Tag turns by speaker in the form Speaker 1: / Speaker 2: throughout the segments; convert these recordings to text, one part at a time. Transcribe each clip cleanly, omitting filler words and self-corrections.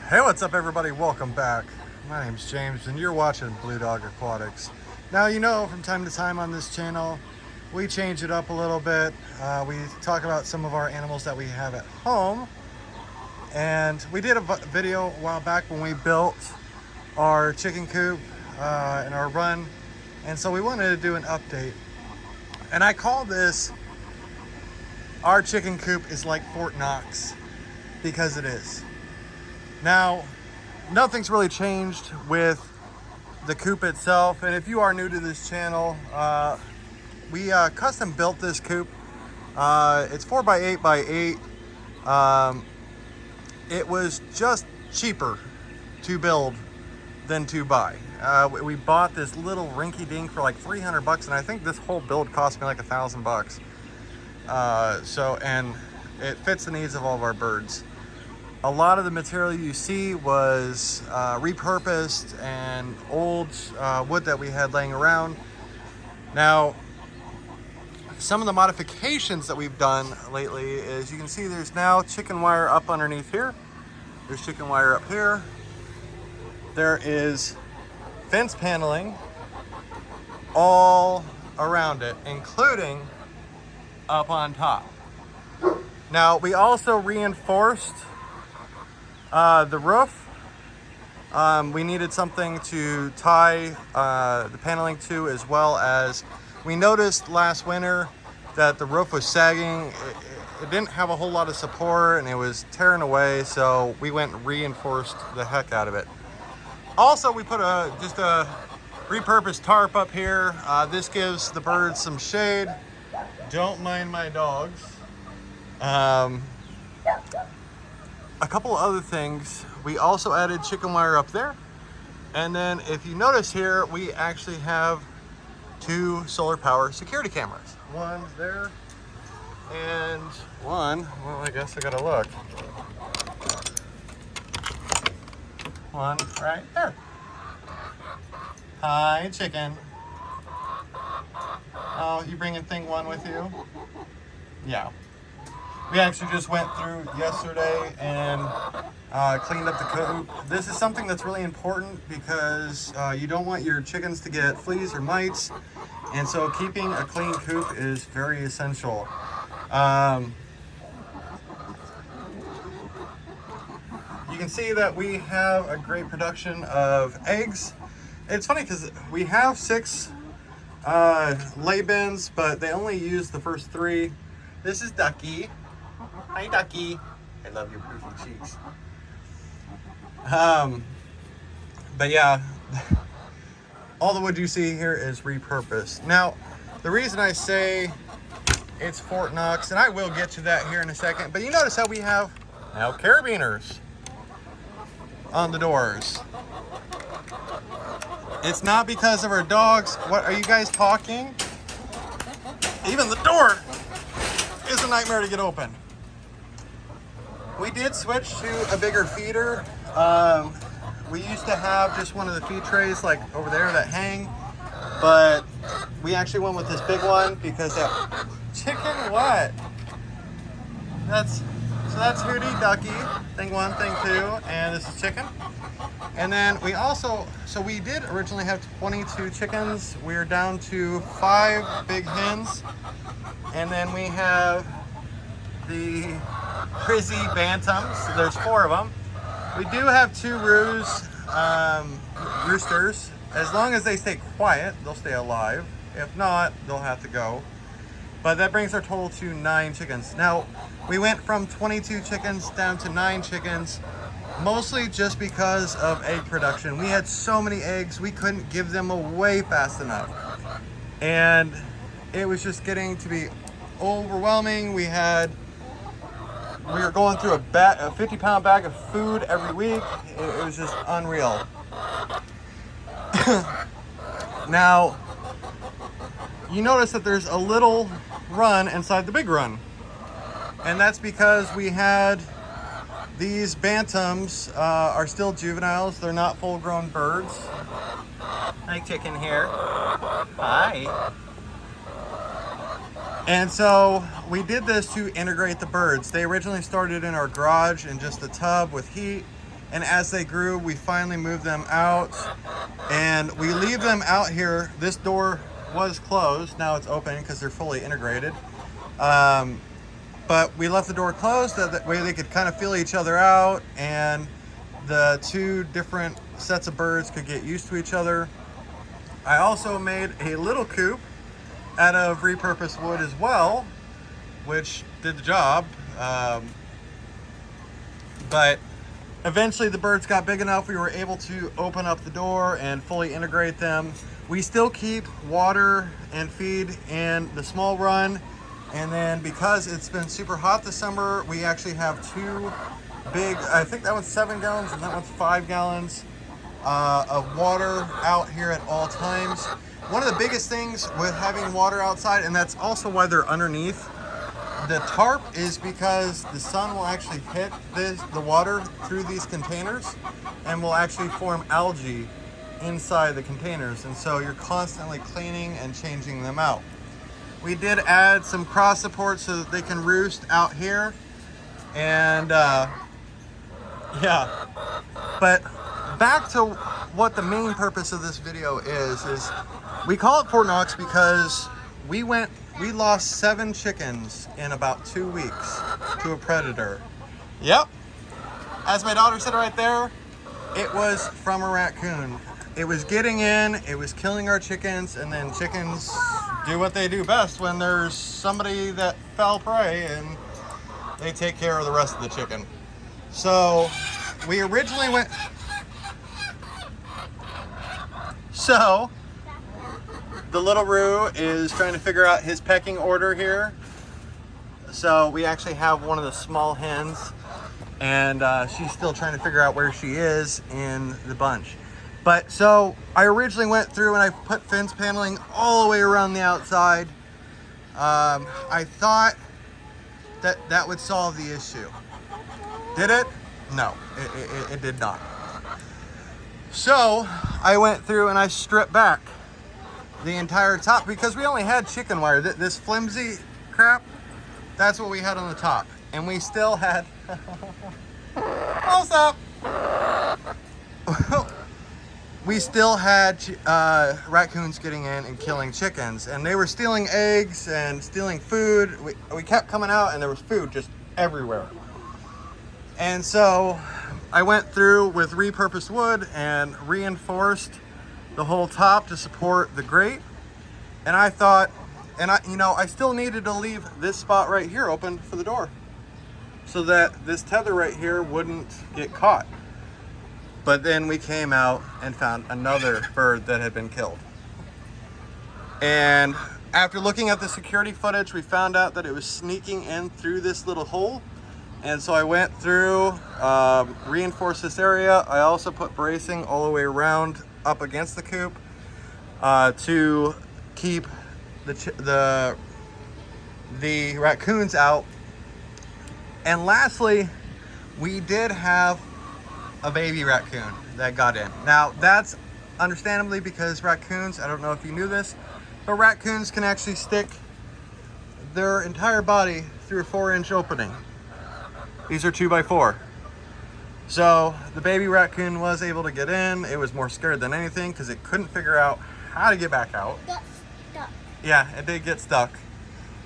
Speaker 1: Hey, what's up everybody? Welcome back. My name's James and you're watching Blue Dog Aquatics. Now, you know, from time to time on this channel, we change it up a little bit. We talk about some of our animals that we have at home. And we did a video a while back when we built our chicken coop and our run. And so we wanted to do an update. And I call this, our chicken coop is like Fort Knox, because it is. Now, nothing's really changed with the coop itself, and if you are new to this channel, we custom built this coop. It's 4x8 by 8. It was just cheaper to build than to buy. We bought this little rinky-dink for like 300 bucks, and I think this whole build cost me like $1,000 bucks. And it fits the needs of all of our birds. A lot of the material you see was repurposed and old wood that we had laying around. Now, some of the modifications that we've done lately is, you can see there's now chicken wire up underneath here. There's chicken wire up here. There is fence paneling all around it, including up on top. Now, we also reinforced the roof. We needed something to tie the paneling to, as well as we noticed last winter that the roof was sagging. It didn't have a whole lot of support and it was tearing away, so we went and reinforced the heck out of it. Also, we put just a repurposed tarp up here. This gives the birds some shade. Don't mind my dogs. A couple other things. We also added chicken wire up there. And then if you notice here, we actually have 2 solar power security cameras. One's there and one, well, I guess I gotta look. One right there. Hi, chicken. Oh, you bringing thing 1 with you? Yeah. We actually just went through yesterday and cleaned up the coop. This is something that's really important because you don't want your chickens to get fleas or mites, and so keeping a clean coop is very essential. You can see that we have a great production of eggs. It's funny because we have 6 lay bins, but they only use the first 3. This is Ducky. Hi, Ducky. I love your pretty cheeks. But yeah, all the wood you see here is repurposed. Now, the reason I say it's Fort Knox, and I will get to that here in a second, but you notice how we have now carabiners on the doors. It's not because of our dogs. What are you guys talking? Even the door is a nightmare to get open. We did switch to a bigger feeder. We used to have just one of the feed trays like over there that hang, but we actually went with this big one because that chicken, what? That's Hootie, Ducky, thing 1, thing 2, and this is chicken. And then we also, so we did originally have 22 chickens. We're down to 5 big hens. And then we have the frizzy bantams. There's 4 of them. We do have 2 roosters. As long as they stay quiet, they'll stay alive. If not, they'll have to go. But that brings our total to 9 chickens. Now, we went from 22 chickens down to 9 chickens, mostly just because of egg production. We had so many eggs, we couldn't give them away fast enough. And it was just getting to be overwhelming. We were going through a 50-pound bag of food every week. It was just unreal. Now, you notice that there's a little run inside the big run. And that's because we had these bantams are still juveniles. They're not full-grown birds. Hi, chicken here. Hi. And so we did this to integrate the birds. They originally started in our garage in just a tub with heat, And as they grew, we finally moved them out, and we leave them out here. This door was closed. Now it's open because they're fully integrated. But we left the door closed that way they could kind of feel each other out, and the two different sets of birds could get used to each other. I also made a little coop out of repurposed wood as well, which did the job. But eventually the birds got big enough, we were able to open up the door and fully integrate them. We still keep water and feed in the small run. And then because it's been super hot this summer, we actually have two big, I think that one's 7 gallons and that one's 5 gallons of water out here at all times. One of the biggest things with having water outside, and that's also why they're underneath the tarp, is because the sun will actually hit the water through these containers and will actually form algae inside the containers. And so you're constantly cleaning and changing them out. We did add some cross support so that they can roost out here. And yeah, but back to what the main purpose of this video is we call it Fort Knox because we lost 7 chickens in about 2 weeks to a predator. Yep, as my daughter said right there, it was from a raccoon. It was getting in, it was killing our chickens, and then chickens do what they do best when there's somebody that fell prey, and they take care of the rest of the chicken. So we originally went, so the little Roo is trying to figure out his pecking order here. So we actually have one of the small hens, and she's still trying to figure out where she is in the bunch. But so I originally went through and I put fence paneling all the way around the outside. I thought that would solve the issue. Did it? No, it did not. So I went through and I stripped back the entire top because we only had chicken wire. This flimsy crap, that's what we had on the top. And we still had, close up. We still had raccoons getting in and killing chickens, and they were stealing eggs and stealing food. We kept coming out and there was food just everywhere. And so I went through with repurposed wood and reinforced the whole top to support the grate. And I thought, I still needed to leave this spot right here open for the door so that this tether right here wouldn't get caught. But then we came out and found another bird that had been killed. And after looking at the security footage, we found out that it was sneaking in through this little hole. And so I went through, reinforced this area. I also put bracing all the way around up against the coop to keep the raccoons out. And lastly, we did have a baby raccoon that got in. Now that's understandably because raccoons, I don't know if you knew this, but raccoons can actually stick their entire body through a 4-inch opening. These are 2x4. So the baby raccoon was able to get in. It was more scared than anything because it couldn't figure out how to get back out.
Speaker 2: Got stuck.
Speaker 1: Yeah, it did get stuck.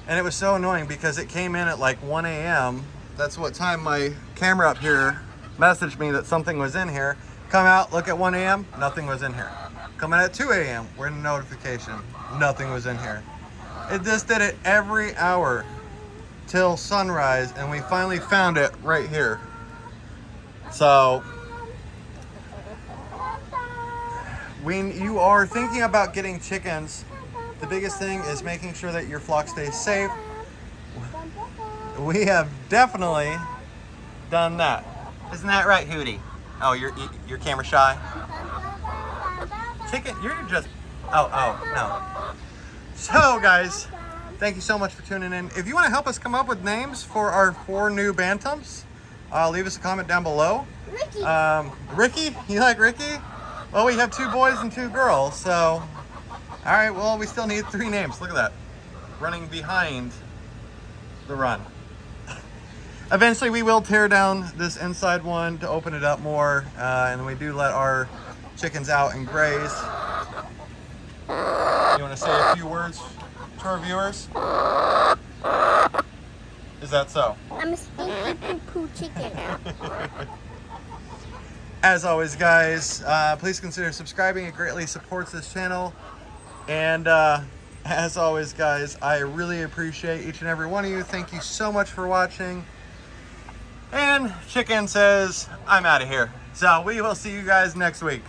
Speaker 1: And it was so annoying because it came in at like 1 a.m. That's what time my camera up here messaged me that something was in here. Come out, look at 1 a.m., nothing was in here. Come in at 2 a.m., we're in a notification, nothing was in here. It just did it every hour till sunrise, and we finally found it right here. So, when you are thinking about getting chickens, the biggest thing is making sure that your flock stays safe. We have definitely done that. Isn't that right, Hootie? Oh, you're camera shy? Chicken, you're just, oh, no. So, guys, thank you so much for tuning in. If you want to help us come up with names for our 4 new bantams, leave us a comment down below.
Speaker 2: Ricky.
Speaker 1: Ricky? You like Ricky? Well, we have 2 boys and 2 girls, so. All right, well, we still need 3 names. Look at that. Running behind the run. Eventually we will tear down this inside one to open it up more, and we do let our chickens out and graze. You want to say a few words to our viewers? Is that so?
Speaker 2: I'm a stinky poo-poo chicken.
Speaker 1: As always, guys, please consider subscribing. It greatly supports this channel. And as always, guys, I really appreciate each and every one of you. Thank you so much for watching. And Chicken says, I'm out of here. So we will see you guys next week.